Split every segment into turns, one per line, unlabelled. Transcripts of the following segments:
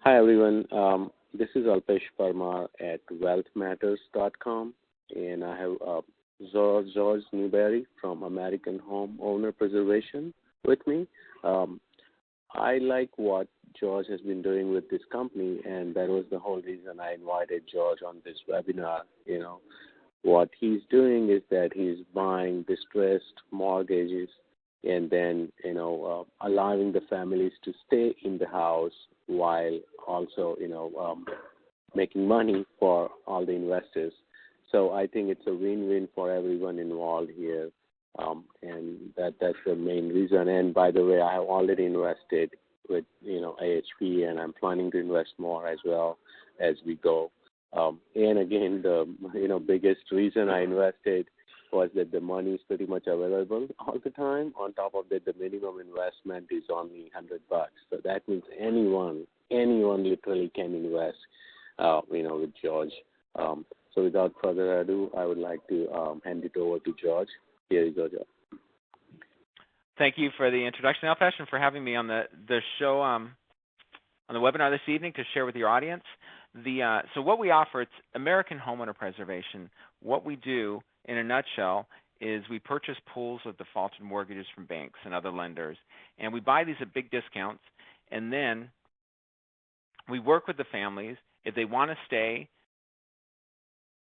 Hi, everyone. This is Alpesh Parmar at wealthmatters.com, and I have Jorge Newberry from American Homeowner Preservation with me. I like what George has been doing with this company, and that was the whole reason I invited George on this webinar. What he's doing is that he's buying distressed mortgages and then, allowing the families to stay in the house while also, making money for all the investors. So I think it's a win-win for everyone involved here, and that's the main reason. And by the way, I have already invested with, AHP, and I'm planning to invest more as well as we go. And again, the biggest reason I invested was that the money is pretty much available all the time. On top of that, the minimum investment is only $100. So that means anyone literally can invest, with George. So without further ado, I would like to hand it over to George. Here you go, George.
Thank you for the introduction, Alpesh, and for having me on the show, on the webinar this evening to share with your audience. So what we offer, it's American Homeowner Preservation. What we do, in a nutshell, is we purchase pools of defaulted mortgages from banks and other lenders, and we buy these at big discounts, and then we work with the families. If they want to stay,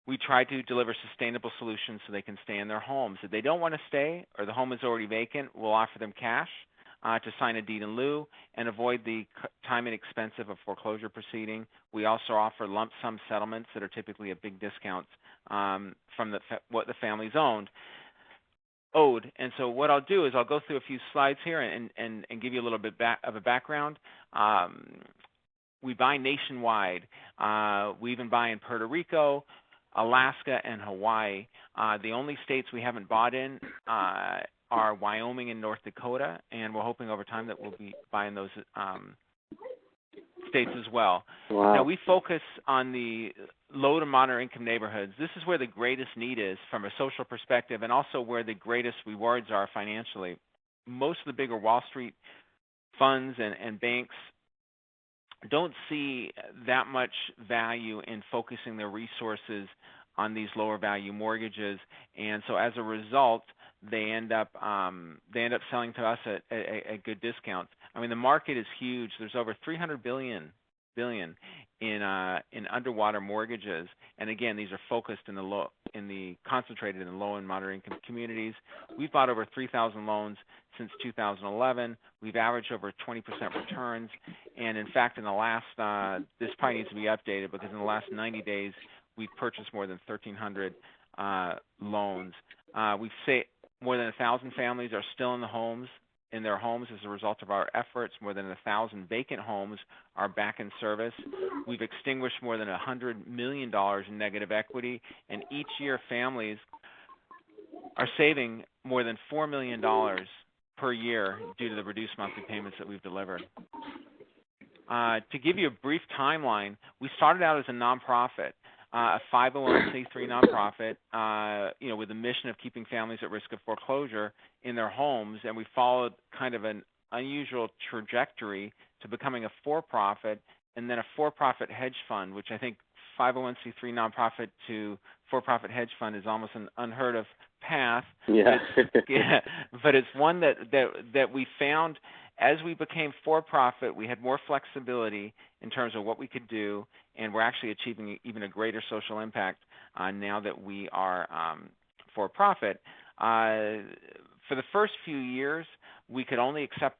we try to deliver sustainable solutions so they can stay in their homes. If they don't want to stay or the home is already vacant, we'll offer them cash to sign a deed in lieu and avoid the time and expense of a foreclosure proceeding. We also offer lump sum settlements that are typically at big discounts from what the family's owed. And so what I'll do is I'll go through a few slides here and give you a little bit of a background. We buy nationwide. We even buy in Puerto Rico, Alaska, and Hawaii. The only states we haven't bought in are Wyoming and North Dakota, and we're hoping over time that we'll be buying those states as well.
Wow.
Now, we focus on the low to moderate income neighborhoods. This is where the greatest need is from a social perspective and also where the greatest rewards are financially. Most of the bigger Wall Street funds and banks don't see that much value in focusing their resources on these lower value mortgages, and so as a result, they end up selling to us at good discounts. I mean, the market is huge. There's over $300 billion in underwater mortgages, and again, these are focused concentrated in the low and moderate income communities. We've bought over 3,000 loans since 2011. We've averaged over 20% returns, and in fact, in the last this probably needs to be updated because in the last 90 days, we've purchased more than 1,300 loans. We've saved more than 1,000 families are still in their homes as a result of our efforts. More than 1,000 vacant homes are back in service. We've extinguished more than $100 million in negative equity, and each year families are saving more than $4 million per year due to the reduced monthly payments that we've delivered. To give you a brief timeline, we started out as a nonprofit. A 501c3 nonprofit, with a mission of keeping families at risk of foreclosure in their homes, and we followed kind of an unusual trajectory to becoming a for-profit and then a for-profit hedge fund, which I think 501c3 nonprofit to for-profit hedge fund is almost an unheard of path.
Yeah.
But it's one that we found as we became for-profit, we had more flexibility in terms of what we could do, and we're actually achieving even a greater social impact now that we are for-profit. For the first few years, we could only accept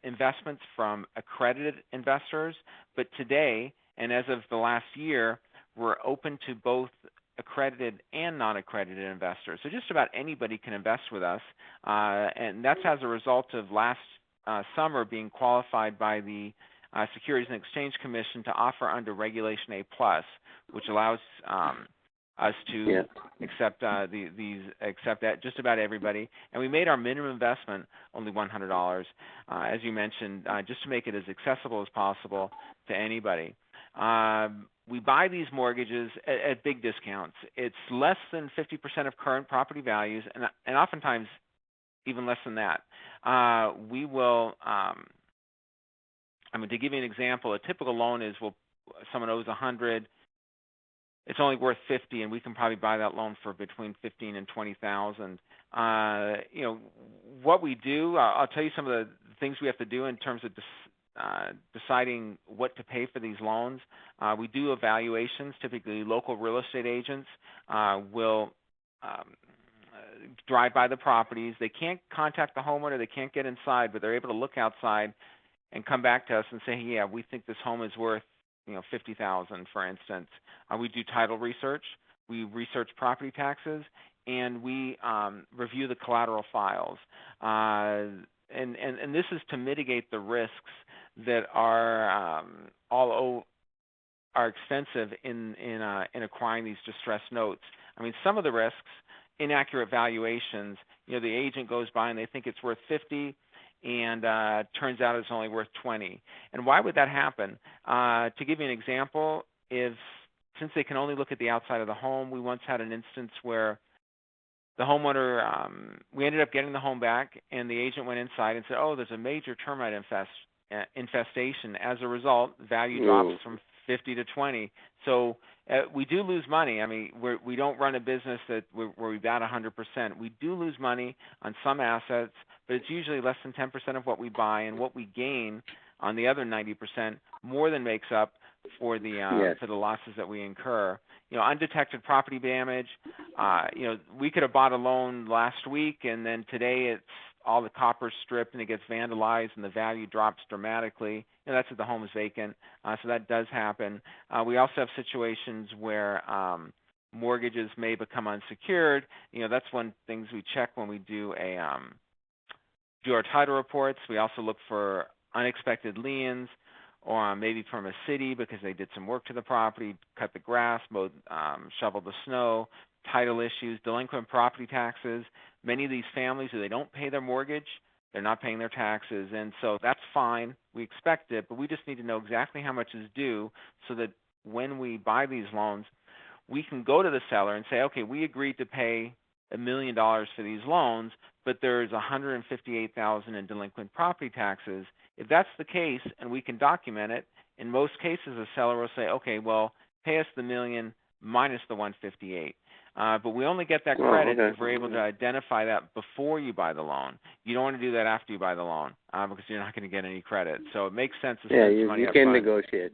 investments from accredited investors, but today, and as of the last year, we're open to both accredited and non-accredited investors. So just about anybody can invest with us, and that's as a result of last summer being qualified by the Securities and Exchange Commission to offer under Regulation A+, which allows us to accept accept just about everybody. And we made our minimum investment only $100, as you mentioned, just to make it as accessible as possible to anybody. We buy these mortgages at big discounts. It's less than 50% of current property values, and oftentimes even less than that. We will I mean, to give you an example, a typical loan is, well, someone owes 100, it's only worth 50, and we can probably buy that loan for between 15 and 20,000. You know, what we do, I'll tell you some of the things we have to do in terms of deciding what to pay for these loans. We do evaluations. Typically, local real estate agents will drive by the properties. They can't contact the homeowner. They can't get inside, but they're able to look outside and come back to us and say, yeah, we think this home is worth, you know, $50,000, for instance. We do title research. We research property taxes, and we review the collateral files. And this is to mitigate the risks that are extensive in acquiring these distressed notes. I mean, some of the risks, inaccurate valuations. You know, the agent goes by and they think it's worth 50, and turns out it's only worth 20. And why would that happen? To give you an example, since they can only look at the outside of the home, we once had an instance where the homeowner, we ended up getting the home back, and the agent went inside and said, oh, there's a major termite infestation. As a result, value drops from 50 to 20. So we do lose money. I mean, we don't run a business where we bat 100%. We do lose money on some assets, but it's usually less than 10% of what we buy, and what we gain on the other 90% more than makes up for the losses that we incur. You know, undetected property damage. You know, we could have bought a loan last week, and then today it's all the copper's stripped and it gets vandalized and the value drops dramatically. You know, that's if the home is vacant. So that does happen. We also have situations where mortgages may become unsecured. You know, that's one things we check when we do our title reports. We also look for unexpected liens, or maybe from a city because they did some work to the property, cut the grass, mowed, shoveled the snow, title issues, delinquent property taxes. Many of these families, if they don't pay their mortgage, they're not paying their taxes, and so that's fine. We expect it, but we just need to know exactly how much is due so that when we buy these loans, we can go to the seller and say, okay, we agreed to pay $1 million for these loans, but there's $158,000 in delinquent property taxes. If that's the case and we can document it, in most cases the seller will say, okay, well, pay us the $1 million minus the $158,000. But we only get that credit if we're able to identify that before you buy the loan. You don't want to do that after you buy the loan because you're not going to get any credit. So it makes sense to spend some money up front.
You can negotiate.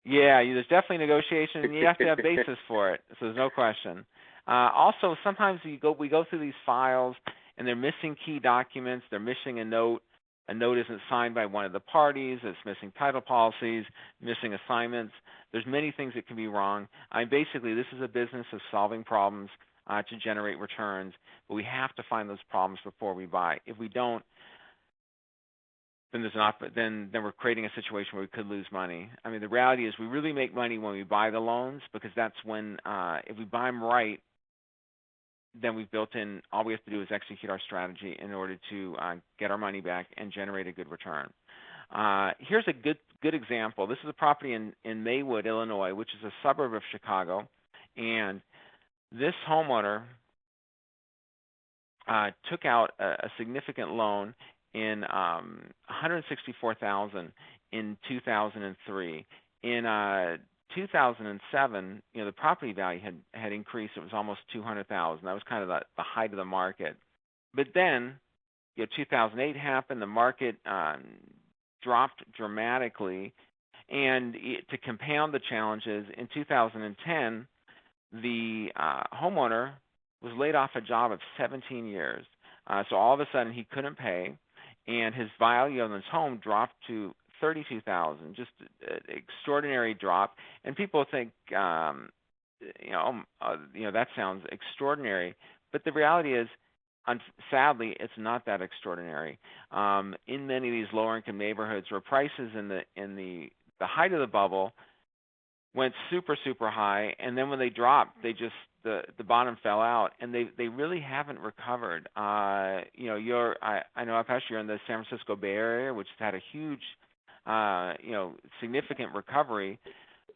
Yeah, there's definitely negotiation, and you have to have basis for it. So there's no question. Also, sometimes we go through these files, and they're missing key documents. They're missing a note. A note isn't signed by one of the parties. It's missing title policies, missing assignments. There's many things that can be wrong. Basically, this is a business of solving problems to generate returns, but we have to find those problems before we buy. If we don't, then we're creating a situation where we could lose money. I mean, the reality is we really make money when we buy the loans because that's when, if we buy them right, then we've built in, all we have to do is execute our strategy in order to get our money back and generate a good return. Here's a good example. This is a property in Maywood, Illinois, which is a suburb of Chicago. And this homeowner took out a significant loan in $164,000 in 2003. In 2007, the property value had increased. It was almost $200,000. That was kind of the height of the market. But then, 2008 happened. The market dropped dramatically, and to compound the challenges, in 2010, the homeowner was laid off a job of 17 years. So all of a sudden, he couldn't pay, and his value on his home dropped to $32,000, just an extraordinary drop. And people think, that sounds extraordinary. But the reality is, sadly, it's not that extraordinary. In many of these lower-income neighborhoods, where prices in the height of the bubble went super, super high, and then when they dropped, the bottom fell out, and they really haven't recovered. I know, Apesh, you're in the San Francisco Bay Area, which has had a huge significant recovery.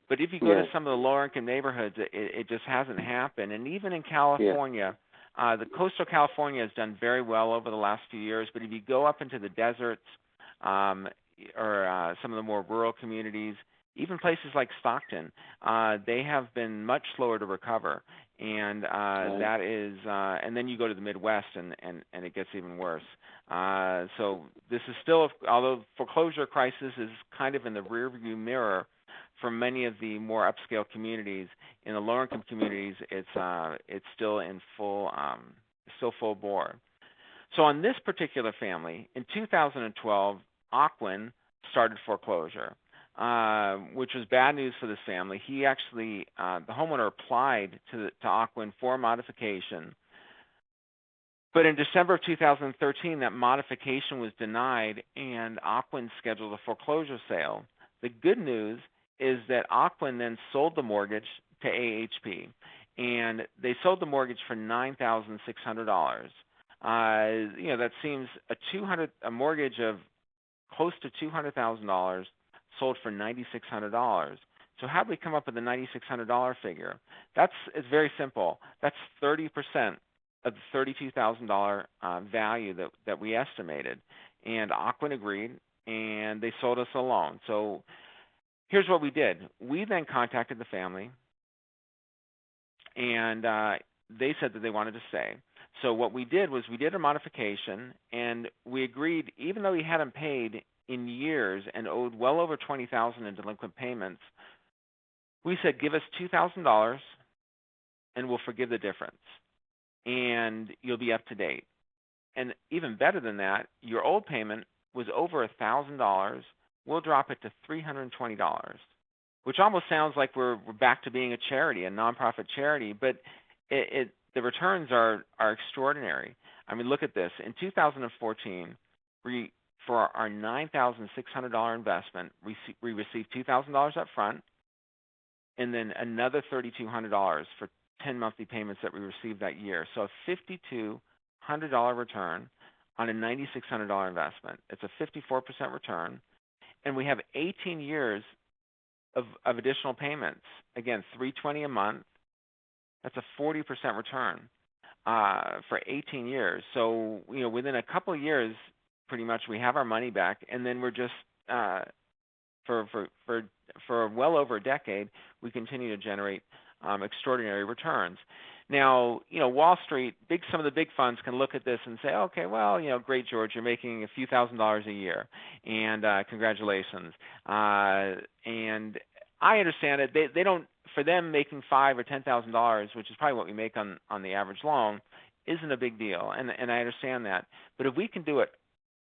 But if you go to some of the lower-income neighborhoods, it just hasn't happened. And even in California, the coastal California has done very well over the last few years. But if you go up into the deserts, or some of the more rural communities, even places like Stockton, they have been much slower to recover. And that is, and then you go to the Midwest, and it gets even worse. So this is still, although foreclosure crisis is kind of in the rearview mirror for many of the more upscale communities. In the lower income communities, it's still in full bore. So on this particular family, in 2012, Ocwen started foreclosure, which was bad news for this family. He actually, the homeowner applied to Ocwen for modification, but in December of 2013, that modification was denied, and Ocwen scheduled a foreclosure sale. The good news is that Ocwen then sold the mortgage to AHP, and they sold the mortgage for $9,600. That seems a mortgage of close to $200,000 sold for $9,600. So how do we come up with the $9,600 figure? It's very simple. That's 30% of the $32,000 value that we estimated, and Ocwen agreed, and they sold us a loan. So here's what we did. We then contacted the family, and they said that they wanted to stay. So what we did was we did a modification, and we agreed, even though he hadn't paid in years and owed well over $20,000 in delinquent payments, we said, give us $2,000 and we'll forgive the difference, and you'll be up to date. And even better than that, your old payment was over $1,000. We'll drop it to $320, which almost sounds like we're back to being a charity, a nonprofit charity, but the returns are extraordinary. I mean, look at this. In 2014, for our $9,600 investment, we received $2,000 up front, and then another $3,200 for 10 monthly payments that we received that year. So a $5,200 return on a $9,600 investment. It's a 54% return, and we have 18 years of additional payments. Again, $320 a month. That's a 40% return for 18 years. So within a couple of years, pretty much we have our money back, and then we're just for well over a decade, we continue to generate extraordinary returns. Now, Wall Street, some of the big funds can look at this and say, okay, well, great, George, you're making a few $1,000s a year, and congratulations. And I understand it. They don't. For them, making $5,000 or $10,000, which is probably what we make on the average loan, isn't a big deal, and I understand that. But if we can do it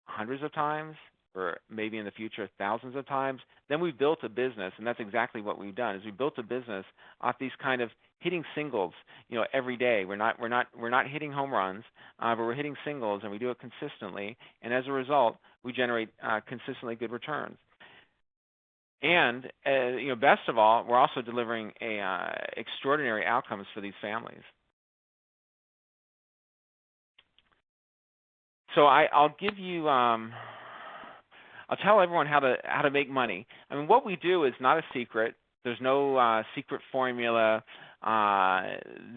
hundreds of times, or maybe in the future thousands of times, then we've built a business, and that's exactly what we've done. Is we built a business off these kind of hitting singles, every day. We're not hitting home runs, but we're hitting singles, and we do it consistently. And as a result, we generate consistently good returns. And best of all, we're also delivering extraordinary outcomes for these families. So I'll give you. I'll tell everyone how to make money. I mean, what we do is not a secret. There's no secret formula.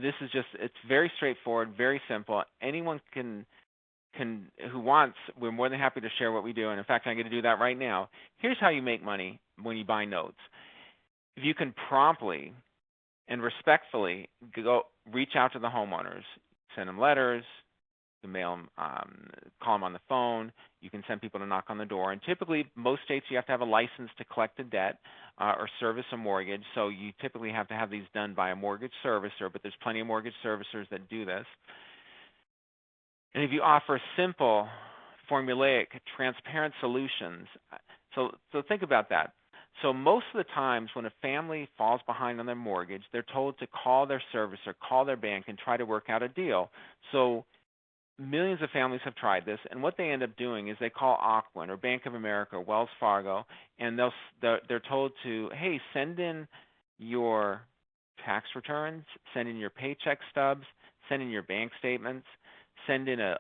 This is it's very straightforward, very simple. Anyone who wants, we're more than happy to share what we do. And in fact, I'm going to do that right now. Here's how you make money when you buy notes. If you can promptly and respectfully reach out to the homeowners, send them letters, you can mail them, call them on the phone. You can send people to knock on the door. And typically, most states, you have to have a license to collect a debt or service a mortgage. So you typically have to have these done by a mortgage servicer, but there's plenty of mortgage servicers that do this. And if you offer simple, formulaic, transparent solutions, so think about that. So most of the times when a family falls behind on their mortgage, they're told to call their servicer, call their bank, and try to work out a deal. So millions of families have tried this, and what they end up doing is they call Ocwen or Bank of America or Wells Fargo, and they're told to, hey, send in your tax returns, send in your paycheck stubs, send in your bank statements, send in a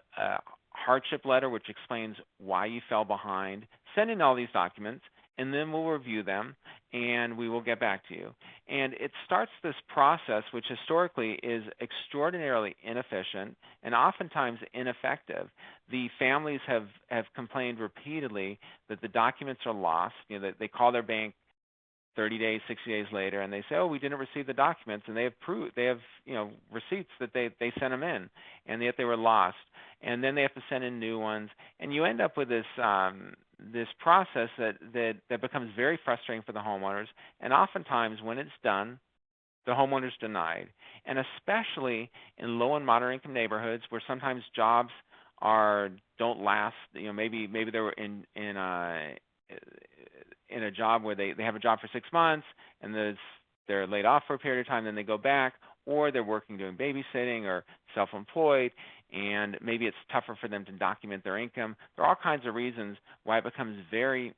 hardship letter which explains why you fell behind, send in all these documents, and then we'll review them, and we will get back to you. And it starts this process, which historically is extraordinarily inefficient and oftentimes ineffective. The families have complained repeatedly that the documents are lost. You know, they call their bank 30 days, 60 days later, and they say, "Oh, we didn't receive the documents," and they have receipts that they sent them in, and yet they were lost. And then they have to send in new ones, and you end up with this this process that becomes very frustrating for the homeowners. And oftentimes, when it's done, the homeowner's denied, and especially in low and moderate income neighborhoods where sometimes jobs don't last. You know, maybe they were in a job where they have a job for 6 months and they're laid off for a period of time, then they go back, or they're working doing babysitting or self-employed, and maybe it's tougher for them to document their income. There are all kinds of reasons why it becomes very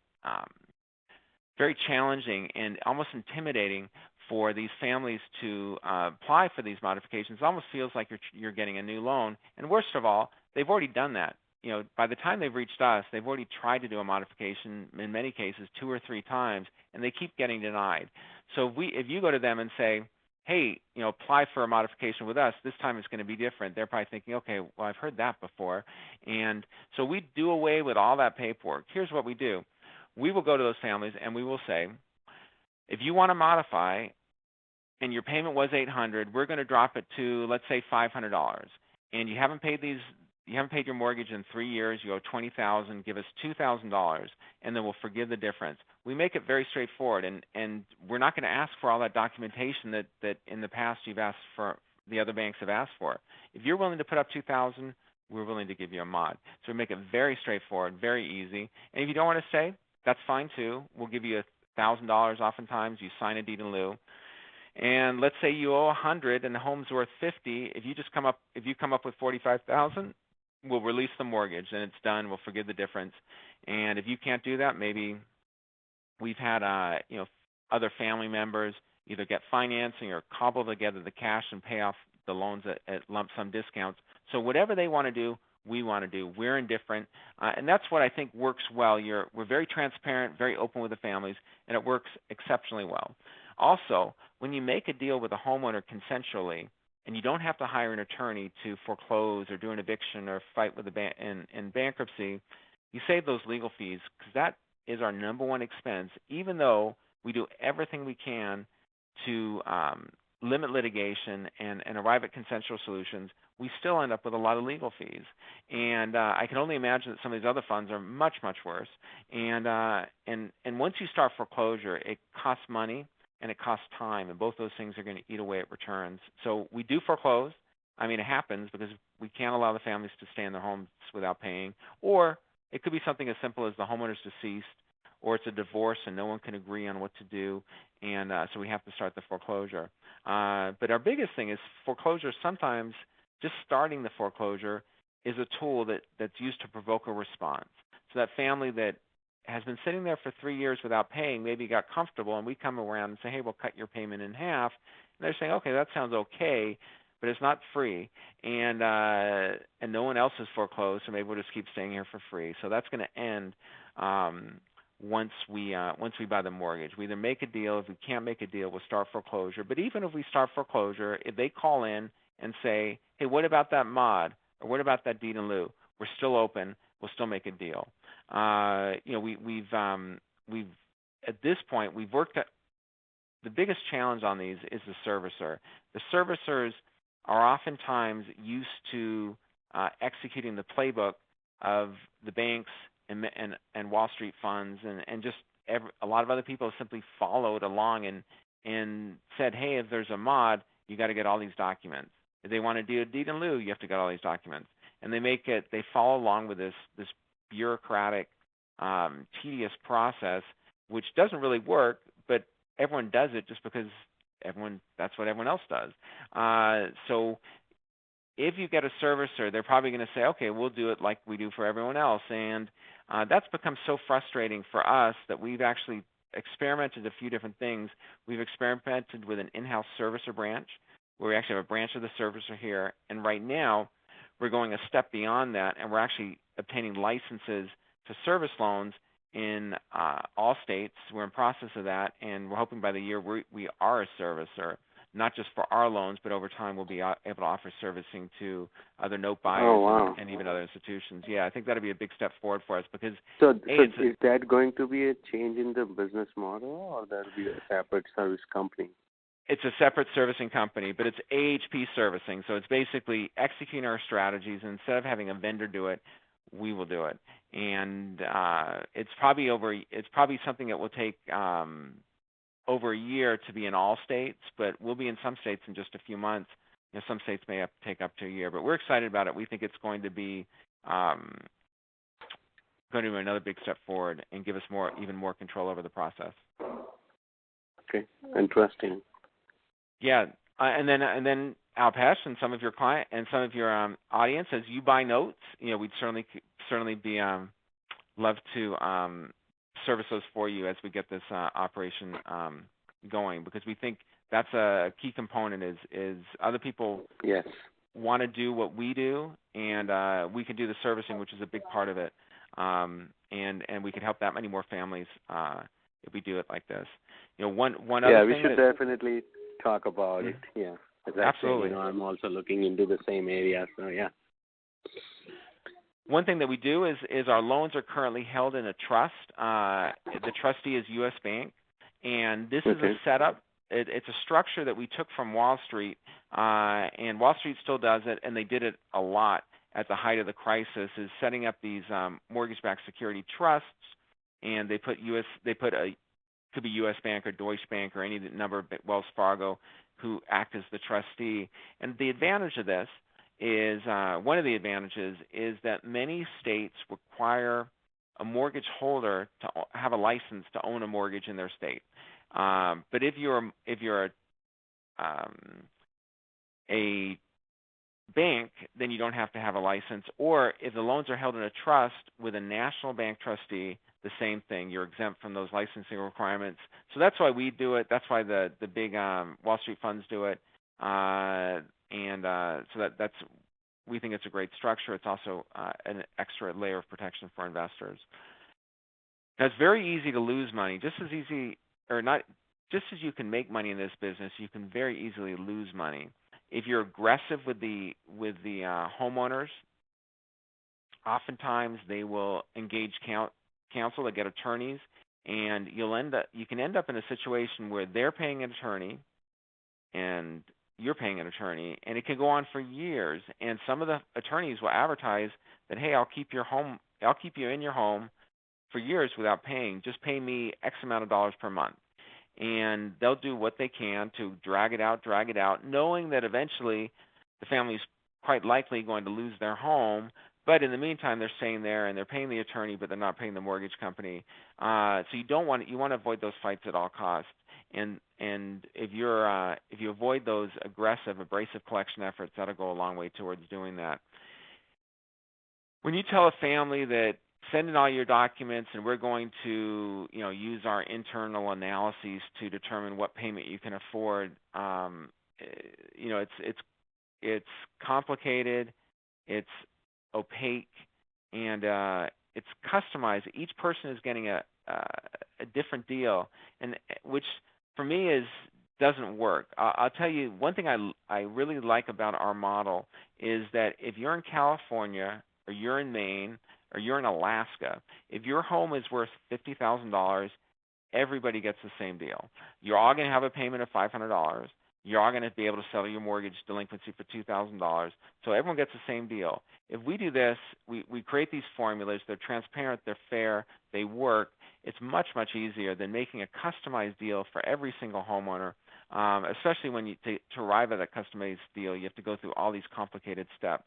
very challenging and almost intimidating for these families to apply for these modifications. It almost feels like you're getting a new loan, and worst of all, they've already done that. You know, by the time they've reached us, they've already tried to do a modification, in many cases 2 or 3 times, and they keep getting denied. So if you go to them and say, "Hey, you know, apply for a modification with us, this time it's going to be different," they're probably thinking, "Okay, well, I've heard that before." And so we do away with all that paperwork. Here's what we do. We will go to those families and we will say, if you want to modify and your payment was $800, we're going to drop it to, let's say, $500, and you haven't paid your mortgage in 3 years, you owe $20,000, give us $2,000, and then we'll forgive the difference. We make it very straightforward, and we're not going to ask for all that documentation that in the past the other banks have asked for. If you're willing to put up $2,000, we're willing to give you a mod. So we make it very straightforward, very easy. And if you don't want to stay, that's fine too. We'll give you $1,000 oftentimes. You sign a deed in lieu. And let's say you owe $100 and the home's worth $50. If you come up with $45,000, we'll release the mortgage and it's done. We'll forgive the difference. And if you can't do that, maybe we've had other family members either get financing or cobble together the cash and pay off the loans at lump sum discounts. So whatever they want to do, we want to do. We're indifferent, and that's what I think works well. We're very transparent, very open with the families, and it works exceptionally well. Also, when you make a deal with a homeowner consensually, and you don't have to hire an attorney to foreclose or do an eviction or fight with in bankruptcy, you save those legal fees, because that is our number one expense. Even though we do everything we can to limit litigation and arrive at consensual solutions, we still end up with a lot of legal fees. And I can only imagine that some of these other funds are much, much worse. And once you start foreclosure, it costs money and it costs time, and both those things are going to eat away at returns. So we do foreclose. I mean, it happens because we can't allow the families to stay in their homes without paying. Or it could be something as simple as the homeowner's deceased, or it's a divorce and no one can agree on what to do, and so we have to start the foreclosure. But our biggest thing is foreclosure. Sometimes just starting the foreclosure is a tool that's used to provoke a response. So that family that has been sitting there for 3 years without paying maybe got comfortable, and we come around and say, "Hey, we'll cut your payment in half." And they're saying, "Okay, that sounds okay, but it's not free, and no one else is foreclosed, so maybe we'll just keep staying here for free." So that's going to end once we buy the mortgage. We either make a deal. If we can't make a deal, we'll start foreclosure. But even if we start foreclosure, if they call in and say, "Hey, what about that mod? Or what about that deed in lieu?" We're still open. We'll still make a deal. We've at this point we've worked at the biggest challenge on these is the servicer. The servicers are oftentimes used to executing the playbook of the banks and Wall Street funds, and just a lot of other people have simply followed along and said, "Hey, if there's a mod, you got to get all these documents. If they want to do a deed in lieu, you have to get all these documents." And they follow along with this bureaucratic, tedious process, which doesn't really work, but everyone does it just because that's what everyone else does. So if you get a servicer, they're probably going to say, "Okay, we'll do it like we do for everyone else." And that's become so frustrating for us that we've actually experimented a few different things. We've experimented with an in-house servicer branch, where we actually have a branch of the servicer here. And right now, we're going a step beyond that, and we're actually obtaining licenses to service loans in all states. We're in process of that, and we're hoping by the year we are a servicer, not just for our loans, but over time we'll be able to offer servicing to other note buyers
Oh, wow.
and even other institutions. Yeah, I think that'll be a big step forward for us because
So
it's
is that going to be a change in the business model, or that'll be a separate service company?
it's a separate servicing company, but it's AHP servicing. So it's basically executing our strategies. And instead of having a vendor do it, we will do it. And it's probably something that will take over a year to be in all states, but we'll be in some states in just a few months. Some states may take up to a year, but we're excited about it. We think it's going to be another big step forward and give us even more control over the process.
Okay, interesting.
Yeah, and then Alpesh and some of your client and some of your audience, as you buy notes, we'd certainly be love to service those for you as we get this operation going, because we think that's a key component. Is other people
Yes.
want to do what we do, and we can do the servicing, which is a big part of it, and we can help that many more families if we do it like this. One other thing.
Yeah, we should definitely talk about it. Yeah,
absolutely.
I'm also looking into the same area, so yeah.
One thing that we do is our loans are currently held in a trust. The trustee is U.S. Bank, and this is a setup. It's a structure that we took from Wall Street, and Wall Street still does it, and they did it a lot at the height of the crisis, is setting up these mortgage-backed security trusts, and they put could be U.S. Bank or Deutsche Bank or any number of Wells Fargo who act as the trustee. And the advantage of this is, one of the advantages is that many states require a mortgage holder to have a license to own a mortgage in their state. But if you're a bank, then you don't have to have a license. Or if the loans are held in a trust with a national bank trustee, the same thing. You're exempt from those licensing requirements. So that's why we do it. That's why the big Wall Street funds do it. So that's we think it's a great structure. It's also an extra layer of protection for investors. Now, it's very easy to lose money. Just as you can make money in this business, you can very easily lose money. If you're aggressive with the homeowners, oftentimes they will engage counsel to get attorneys, and you can end up in a situation where they're paying an attorney and you're paying an attorney, and it can go on for years. And some of the attorneys will advertise that, hey, I'll keep you in your home for years without paying. Just pay me X amount of dollars per month. And they'll do what they can to drag it out, knowing that eventually the family's quite likely going to lose their home. But in the meantime, they're staying there and they're paying the attorney, but they're not paying the mortgage company. So you want to avoid those fights at all costs. And if you avoid those aggressive, abrasive collection efforts, that'll go a long way towards doing that. When you tell a family that send in all your documents and we're going to use our internal analyses to determine what payment you can afford, it's complicated, it's opaque, and it's customized. Each person is getting a different deal, and which for me doesn't work. I'll tell you one thing I really like about our model is that if you're in California or you're in Maine or you're in Alaska, if your home is worth $50,000, everybody gets the same deal. You're all going to have a payment of $500. You're all going to be able to settle your mortgage delinquency for $2,000. So everyone gets the same deal. If we do this, we create these formulas. They're transparent. They're fair. They work. It's much, much easier than making a customized deal for every single homeowner, especially when to arrive at a customized deal, you have to go through all these complicated steps,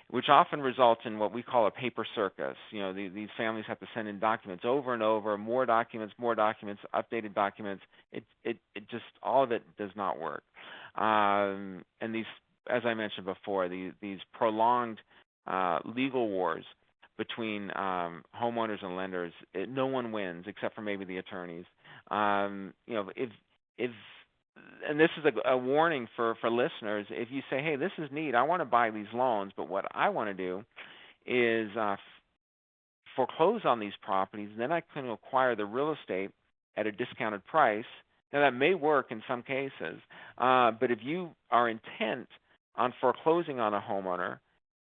which often results in what we call a paper circus. These families have to send in documents over and over, more documents, updated documents. It just, all of it does not work. And these, as I mentioned before, these prolonged legal wars between homeowners and lenders, no one wins except for maybe the attorneys. If and this is a warning for listeners. If you say, hey, this is neat, I want to buy these loans, but what I want to do is foreclose on these properties, and then I can acquire the real estate at a discounted price. Now, that may work in some cases, but if you are intent on foreclosing on a homeowner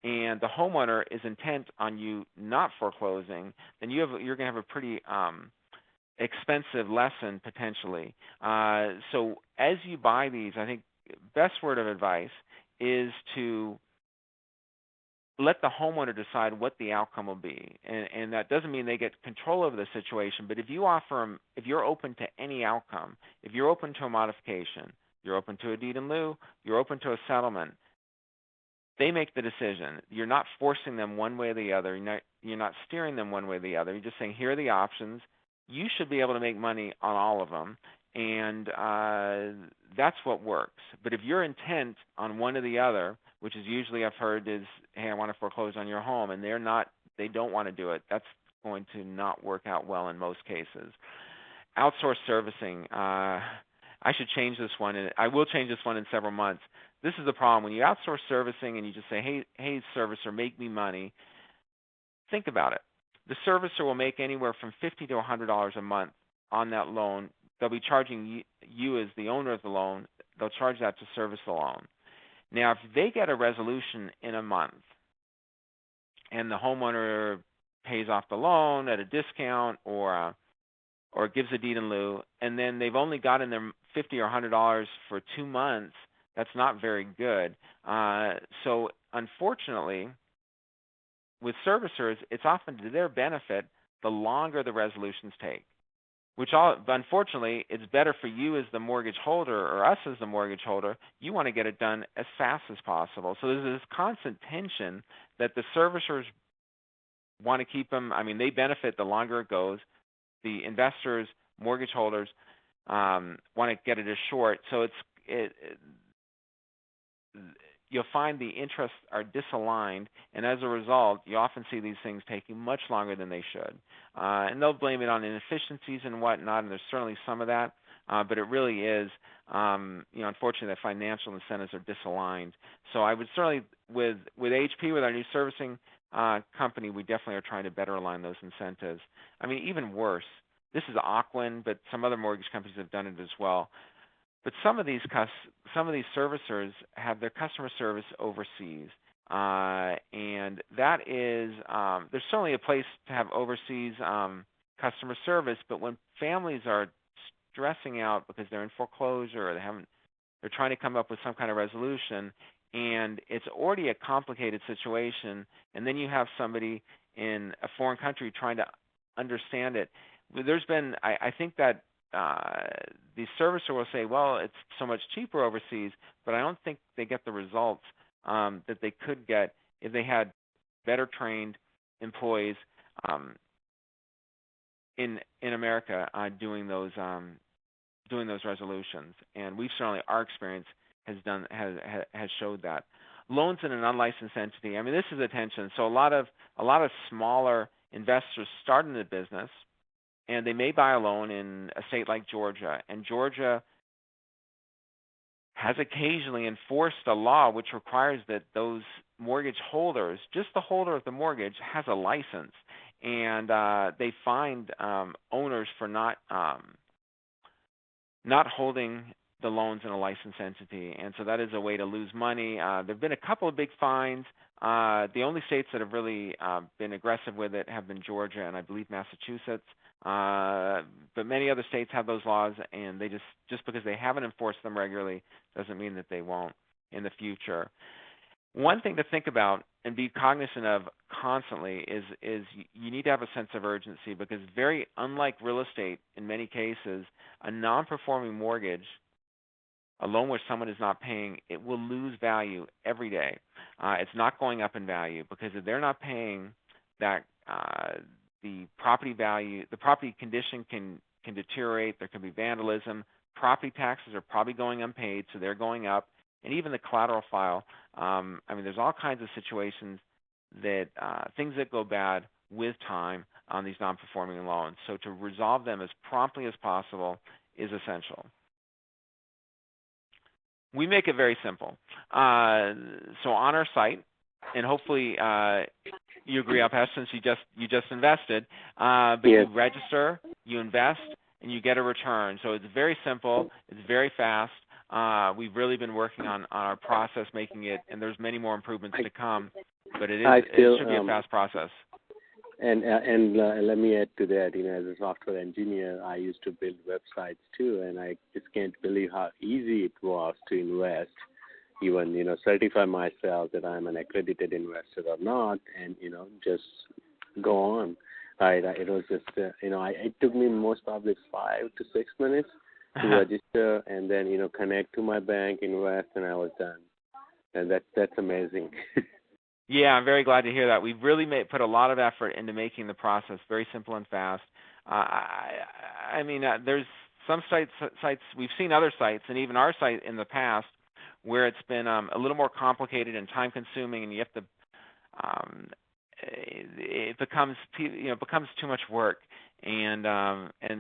and the homeowner is intent on you not foreclosing, then you're going to have a pretty expensive lesson potentially. So as you buy these, I think best word of advice is to let the homeowner decide what the outcome will be. And that doesn't mean they get control over the situation, but if you offer them, if you're open to any outcome, if you're open to a modification, you're open to a deed in lieu, you're open to a settlement, they make the decision. You're not forcing them one way or the other. You're not steering them one way or the other. You're just saying, here are the options. You should be able to make money on all of them, and that's what works. But if you're intent on one or the other, which is usually I've heard is, hey, I want to foreclose on your home, and they don't want to do it, that's going to not work out well in most cases. Outsource servicing. I should change this one, and I will change this one in several months. This is the problem. When you outsource servicing and you just say, hey, servicer, make me money, think about it. The servicer will make anywhere from $50 to $100 a month on that loan. They'll be charging you as the owner of the loan. They'll charge that to service the loan. Now, if they get a resolution in a month and the homeowner pays off the loan at a discount or gives a deed in lieu, and then they've only gotten their $50 or $100 for 2 months, that's not very good. So unfortunately, with servicers, it's often to their benefit the longer the resolutions take, unfortunately, it's better for you as the mortgage holder or us as the mortgage holder. You want to get it done as fast as possible. So there's this constant tension that the servicers want to keep them. I mean, they benefit the longer it goes. The investors, mortgage holders, want to get it as short. So you'll find the interests are disaligned, and as a result, you often see these things taking much longer than they should. And they'll blame it on inefficiencies and whatnot, and there's certainly some of that, but it really is, unfortunately, the financial incentives are disaligned. So I would certainly, with AHP, with our new servicing company, we definitely are trying to better align those incentives. I mean, even worse, this is Aquin, but some other mortgage companies have done it as well. But some of these servicers have their customer service overseas, and that is there's certainly a place to have overseas customer service. But when families are stressing out because they're in foreclosure or they're trying to come up with some kind of resolution, and it's already a complicated situation, and then you have somebody in a foreign country trying to understand it. There's been, I think that. The servicer will say, well, it's so much cheaper overseas, but I don't think they get the results that they could get if they had better trained employees in America doing those resolutions. And we've certainly, our experience has showed that. Loans in an unlicensed entity. I mean, this is a tension. So a lot of smaller investors start in the business, and they may buy a loan in a state like Georgia, and Georgia has occasionally enforced a law which requires that those mortgage holders, just the holder of the mortgage, has a license, and they find owners for not holding the loans in a licensed entity, and so that is a way to lose money. There have been a couple of big fines. The only states that have really been aggressive with it have been Georgia and I believe Massachusetts. But many other states have those laws, and they just because they haven't enforced them regularly doesn't mean that they won't in the future. One thing to think about and be cognizant of constantly is you need to have a sense of urgency, because very unlike real estate in many cases, a non-performing mortgage, a loan where someone is not paying, it will lose value every day. It's not going up in value, because if they're not paying, that the property value, the property condition can deteriorate. There can be vandalism. Property taxes are probably going unpaid, so they're going up. And even the collateral file. I mean, there's all kinds of situations that things that go bad with time on these non-performing loans. So to resolve them as promptly as possible is essential. We make it very simple. So on our site, and hopefully you agree, Alpesh, since you just invested. But
Yes.
you register, you invest, and you get a return. So it's very simple. It's very fast. We've really been working on our process, making it, and there's many more improvements to come. But it should be a fast process.
And let me add to that. As a software engineer, I used to build websites too, and I just can't believe how easy it was to invest. Even certify myself that I'm an accredited investor or not, and just go on. It was just it took me most probably 5 to 6 minutes to register, and then connect to my bank, invest, and I was done. And that's amazing.
Yeah, I'm very glad to hear that. We've really put a lot of effort into making the process very simple and fast. I mean, there's some sites we've seen other sites, and even our site in the past, where it's been a little more complicated and time-consuming, and you have to. It becomes too much work, and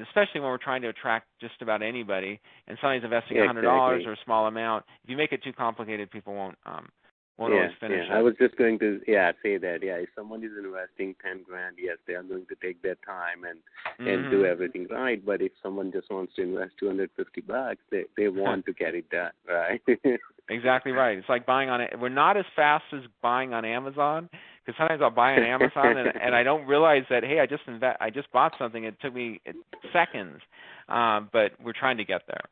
especially when we're trying to attract just about anybody, and somebody's investing $100 or a small amount. If you make it too complicated, people won't always finish it.
I was just going to say that. Yeah, if someone is investing $10,000, yes, they are going to take their time and do everything right. But if someone just wants to invest $250, they want to get it done, right?
Exactly right. It's like buying on it. We're not as fast as buying on Amazon, because sometimes I'll buy on Amazon and I don't realize that, hey, I just bought something. It took me seconds, but we're trying to get there.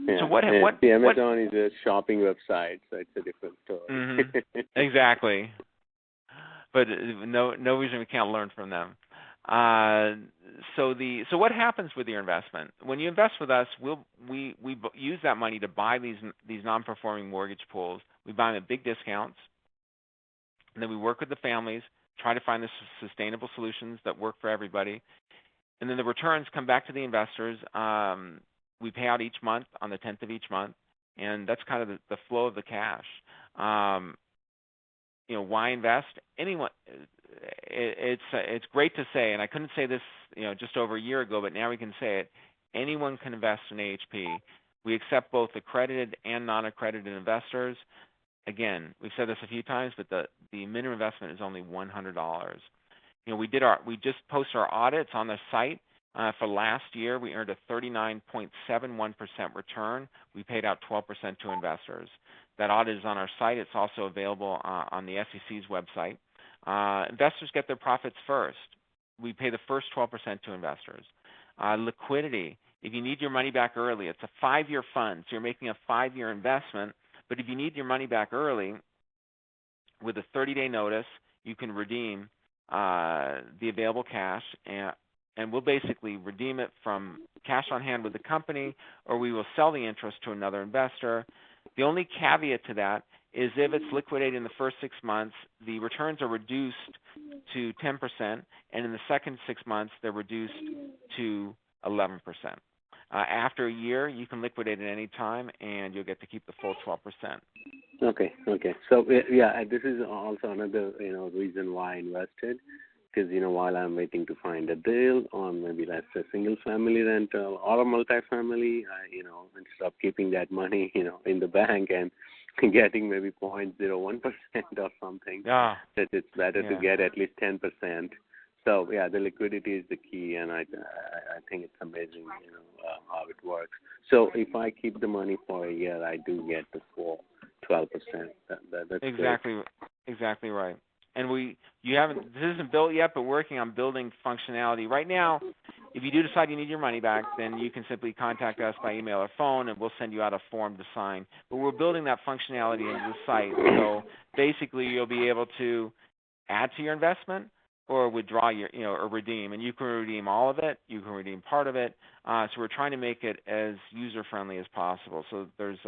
Yeah.
So what
Amazon is a shopping website, so it's a different story.
Exactly. But no reason we can't learn from them. So what happens with your investment? When you invest with us, we use that money to buy these non-performing mortgage pools. We buy them at big discounts, and then we work with the families, try to find the sustainable solutions that work for everybody, and then the returns come back to the investors. We pay out each month on the 10th of each month, and that's kind of the flow of the cash. Why invest? Anyone. It's great to say, and I couldn't say this just over a year ago, but now we can say it. Anyone can invest in AHP. We accept both accredited and non-accredited investors. Again, we've said this a few times, but the minimum investment is only $100. We just post our audits on the site. For last year, we earned a 39.71% return. We paid out 12% to investors. That audit is on our site. It's also available on the SEC's website. Investors get their profits first. We pay the first 12% to investors. Liquidity. If you need your money back early, it's a 5-year fund, so you're making a 5-year investment. But if you need your money back early, with a 30-day notice, you can redeem the available cash, and we'll basically redeem it from cash on hand with the company, or we will sell the interest to another investor. The only caveat to that is if it's liquidated in the first 6 months, the returns are reduced to 10%, and in the second 6 months, they're reduced to 11%. After a year, you can liquidate at any time, and you'll get to keep the full 12%.
Okay. So, this is also another, reason why I invested. Because, while I'm waiting to find a deal on maybe let's say single-family rental or a multifamily, instead of keeping that money, in the bank and getting maybe 0.01% or something, that it's better to get at least 10%. So, the liquidity is the key, and I think it's amazing, how it works. So if I keep the money for a year, I do get the full 12%. That's
exactly right. And this isn't built yet, but working on building functionality. Right now, if you do decide you need your money back, then you can simply contact us by email or phone, and we'll send you out a form to sign. But we're building that functionality into the site. So basically, you'll be able to add to your investment or withdraw or redeem. And you can redeem all of it. You can redeem part of it. So we're trying to make it as user-friendly as possible. So there's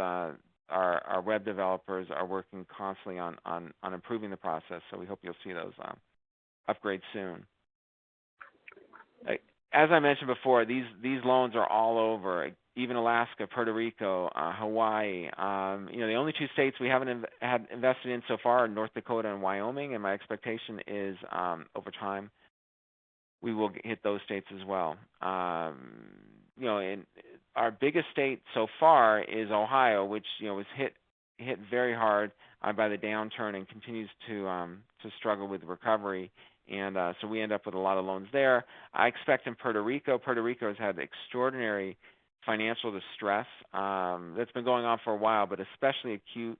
our web developers are working constantly on improving the process, so we hope you'll see those upgrades soon. As I mentioned before, these loans are all over, even Alaska, Puerto Rico, Hawaii. The only 2 states we haven't had invested in so far are North Dakota and Wyoming, and my expectation is over time we will hit those states as well. And our biggest state so far is Ohio, which was hit hit very hard by the downturn and continues to struggle with recovery. And so we end up with a lot of loans there. I expect in Puerto Rico has had extraordinary financial distress that's been going on for a while, but especially acute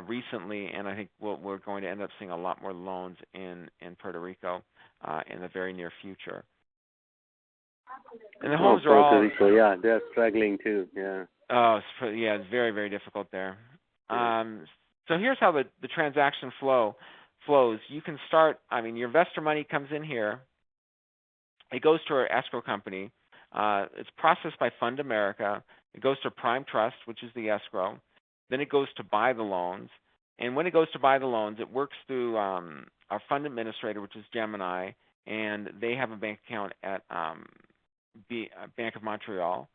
recently. And I think we're going to end up seeing a lot more loans in Puerto Rico in the very near future. And the homes are all...
Puerto Rico, yeah, they're struggling too, yeah.
Oh, it's very, very difficult there. So here's how the transaction flows. You can start, your investor money comes in here. It goes to our escrow company. It's processed by Fund America. It goes to Prime Trust, which is the escrow. Then it goes to buy the loans. And when it goes to buy the loans, it works through our fund administrator, which is Gemini, and they have a bank account at Bank of Montreal.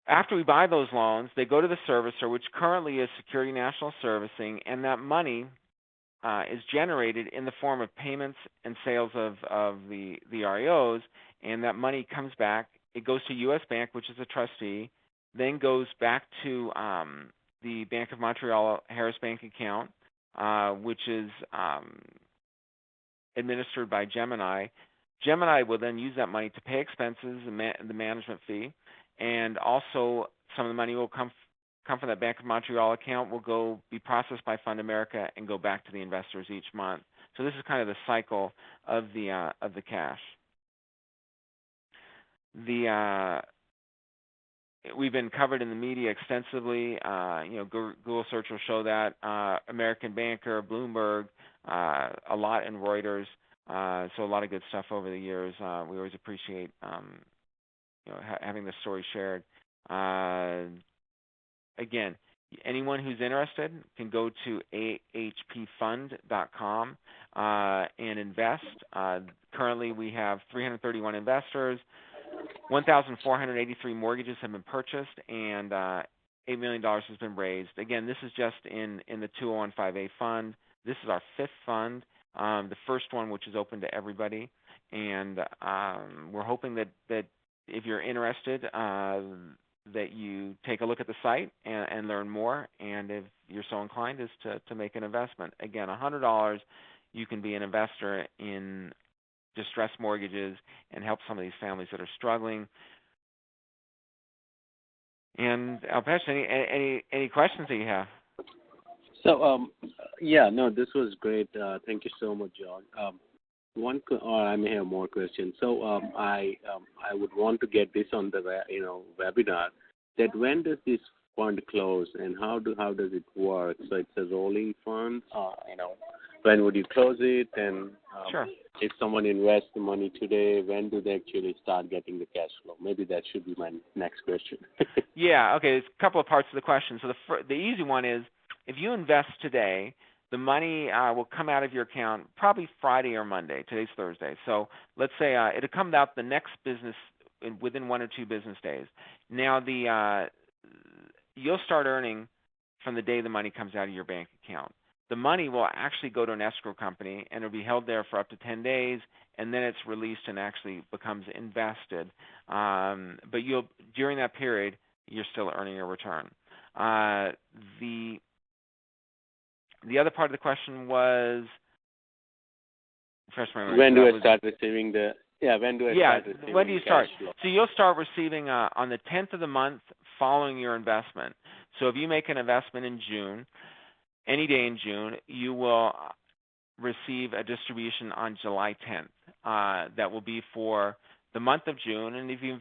After we buy those loans, they go to the servicer, which currently is Security National Servicing, and that money is generated in the form of payments and sales of the REOs, and that money comes back. It goes to U.S. Bank, which is a trustee, then goes back to the Bank of Montreal Harris Bank account, which is administered by Gemini. Gemini will then use that money to pay expenses and the management fee. And also, some of the money will come from that Bank of Montreal account, will go be processed by Fund America and go back to the investors each month. So this is kind of the cycle of the cash. We've been covered in the media extensively. Google search will show that. American Banker, Bloomberg, a lot in Reuters. So a lot of good stuff over the years. We always appreciate having the story shared. Again, anyone who's interested can go to ahpfund.com and invest. Currently, we have 331 investors. 1,483 mortgages have been purchased, and $8 million has been raised. Again, this is just in the 2015A fund. This is our fifth fund, the first one which is open to everybody. And we're hoping that if you're interested, that you take a look at the site and learn more, and if you're so inclined, is to make an investment. Again, $100, you can be an investor in distressed mortgages and help some of these families that are struggling. And Alpesh, any questions that you have?
So, this was great. Thank you so much, John. I may have more questions. So, I would want to get this on the webinar. That when does this fund close, and how does it work? So it's a rolling fund. When would you close it? And
sure.
If someone invests the money today, when do they actually start getting the cash flow? Maybe that should be my next question.
Yeah. Okay. There's a couple of parts of the question. So the easy one is, if you invest today, the money will come out of your account probably Friday or Monday. Today's Thursday. So let's say it'll come out the next within 1 or 2 business days. Now you'll start earning from the day the money comes out of your bank account. The money will actually go to an escrow company, and it'll be held there for up to 10 days, and then it's released and actually becomes invested. But during that period, you're still earning a return. The other part of the question was,
when do I start receiving the? Yeah, when do I start receiving?
When do you start?
Cash flow?
So you'll start receiving on the 10th of the month following your investment. So if you make an investment in June, any day in June, you will receive a distribution on July 10th. That will be for the month of June. And if you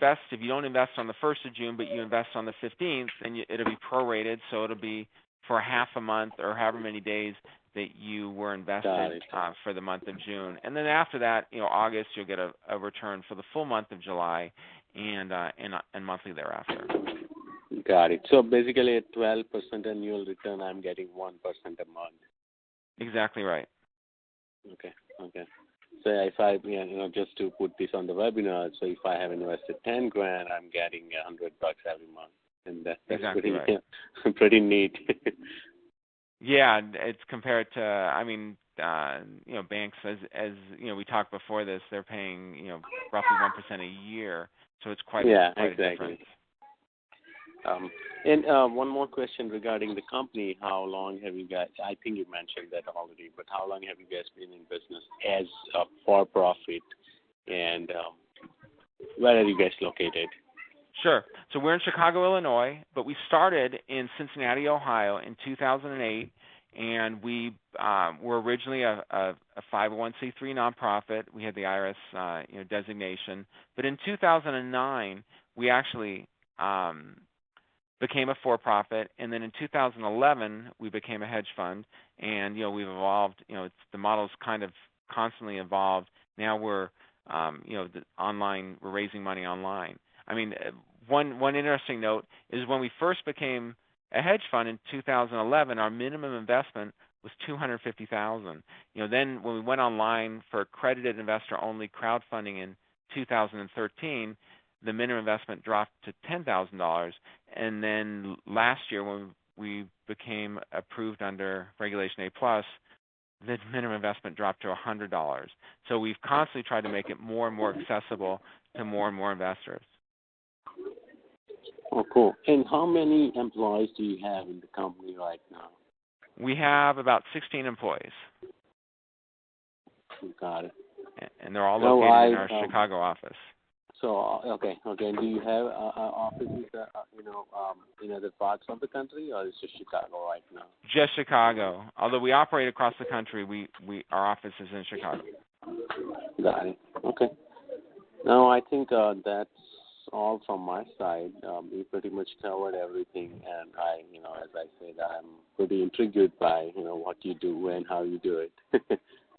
don't invest on the 1st of June, but you invest on the 15th, then it'll be prorated. So it'll be for half a month or however many days that you were invested for the month of June. And then after that, August, you'll get a return for the full month of July and monthly thereafter.
Got it. So basically, at 12% annual return, I'm getting 1% a month.
Exactly right.
Okay. So if I, just to put this on the webinar, so if I have invested $10,000, I'm getting $100 every month, and that's
exactly
pretty,
right.
Pretty neat.
Yeah, it's compared to, banks, as we talked before this, they're paying, roughly 1% a year, so it's quite a difference.
One more question regarding the company. How long have you guys, I think you mentioned that already, but how long have you guys been in business as for-profit, and where are you guys located?
Sure. So we're in Chicago, Illinois, but we started in Cincinnati, Ohio in 2008, and we were originally a 501c3 nonprofit. We had the IRS designation. But in 2009, we actually became a for-profit, and then in 2011, we became a hedge fund, and we've evolved. The model's kind of constantly evolved. Now we're online. We're raising money online. I mean, one interesting note is when we first became a hedge fund in 2011, our minimum investment was $250,000. Then when we went online for accredited investor-only crowdfunding in 2013, the minimum investment dropped to $10,000. And then last year when we became approved under Regulation A+, the minimum investment dropped to $100. So we've constantly tried to make it more and more accessible to more and more investors.
Oh, cool. And how many employees do you have in the company right now?
We have about 16 employees.
Got it.
And they're all located in our Chicago office.
So, okay. And do you have offices, in other parts of the country, or is it just Chicago right now?
Just Chicago. Although we operate across the country, our office is in Chicago.
Got it. Okay. Now, I think that's all from my side. We pretty much covered everything, and as I said, I'm pretty intrigued by, what you do and how you do it.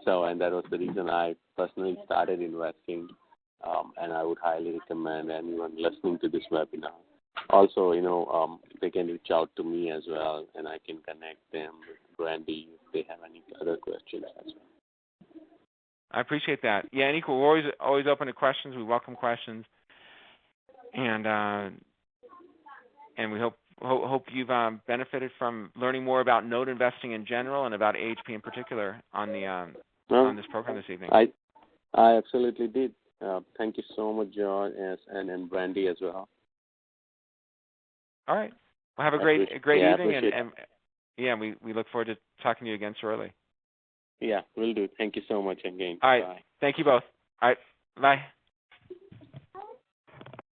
And that was the reason I personally started investing, and I would highly recommend anyone listening to this webinar. Also, they can reach out to me as well, and I can connect them with Brandy if they have any other questions as well.
I appreciate that. Yeah, Nico, we're always open to questions. We welcome questions. And we hope you've benefited from learning more about note investing in general and about AHP in particular on this program this evening.
I absolutely did. Thank you so much, George, and Brandy as well.
All right. Well, have a great evening, and we look forward to talking to you again shortly.
Yeah, will do. Thank you so much again.
All right.
Bye.
Thank you both. All right. Bye.